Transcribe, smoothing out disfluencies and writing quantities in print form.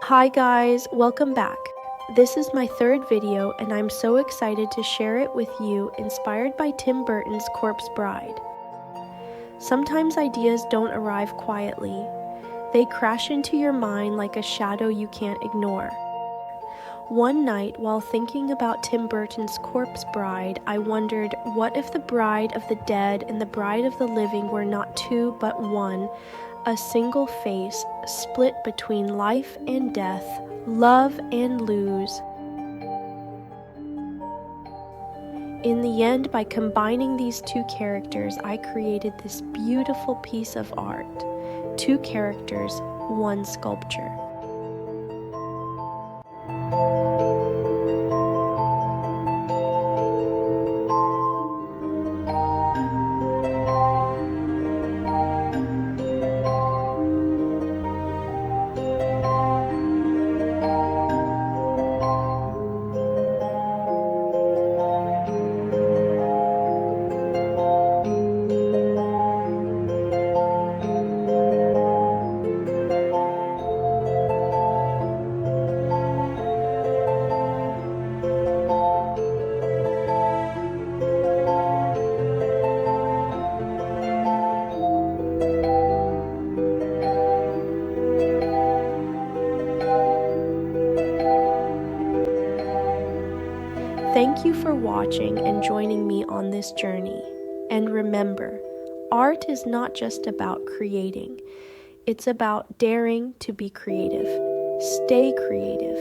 Hi guys, welcome back. This is my third video and I'm so excited to share it with you, inspired by Tim Burton's Corpse Bride. Sometimes ideas don't arrive quietly. They crash into your mind like a shadow you can't ignore. One night, while thinking about Tim Burton's Corpse Bride, I wondered, what if the bride of the dead and the bride of the living were not two but one, a single face, split between life and death, love and lose. In the end, by combining these two characters, I created this beautiful piece of art. Two characters, one sculpture. Thank you for watching and joining me on this journey. And remember, art is not just about creating. It's about daring to be creative. Stay creative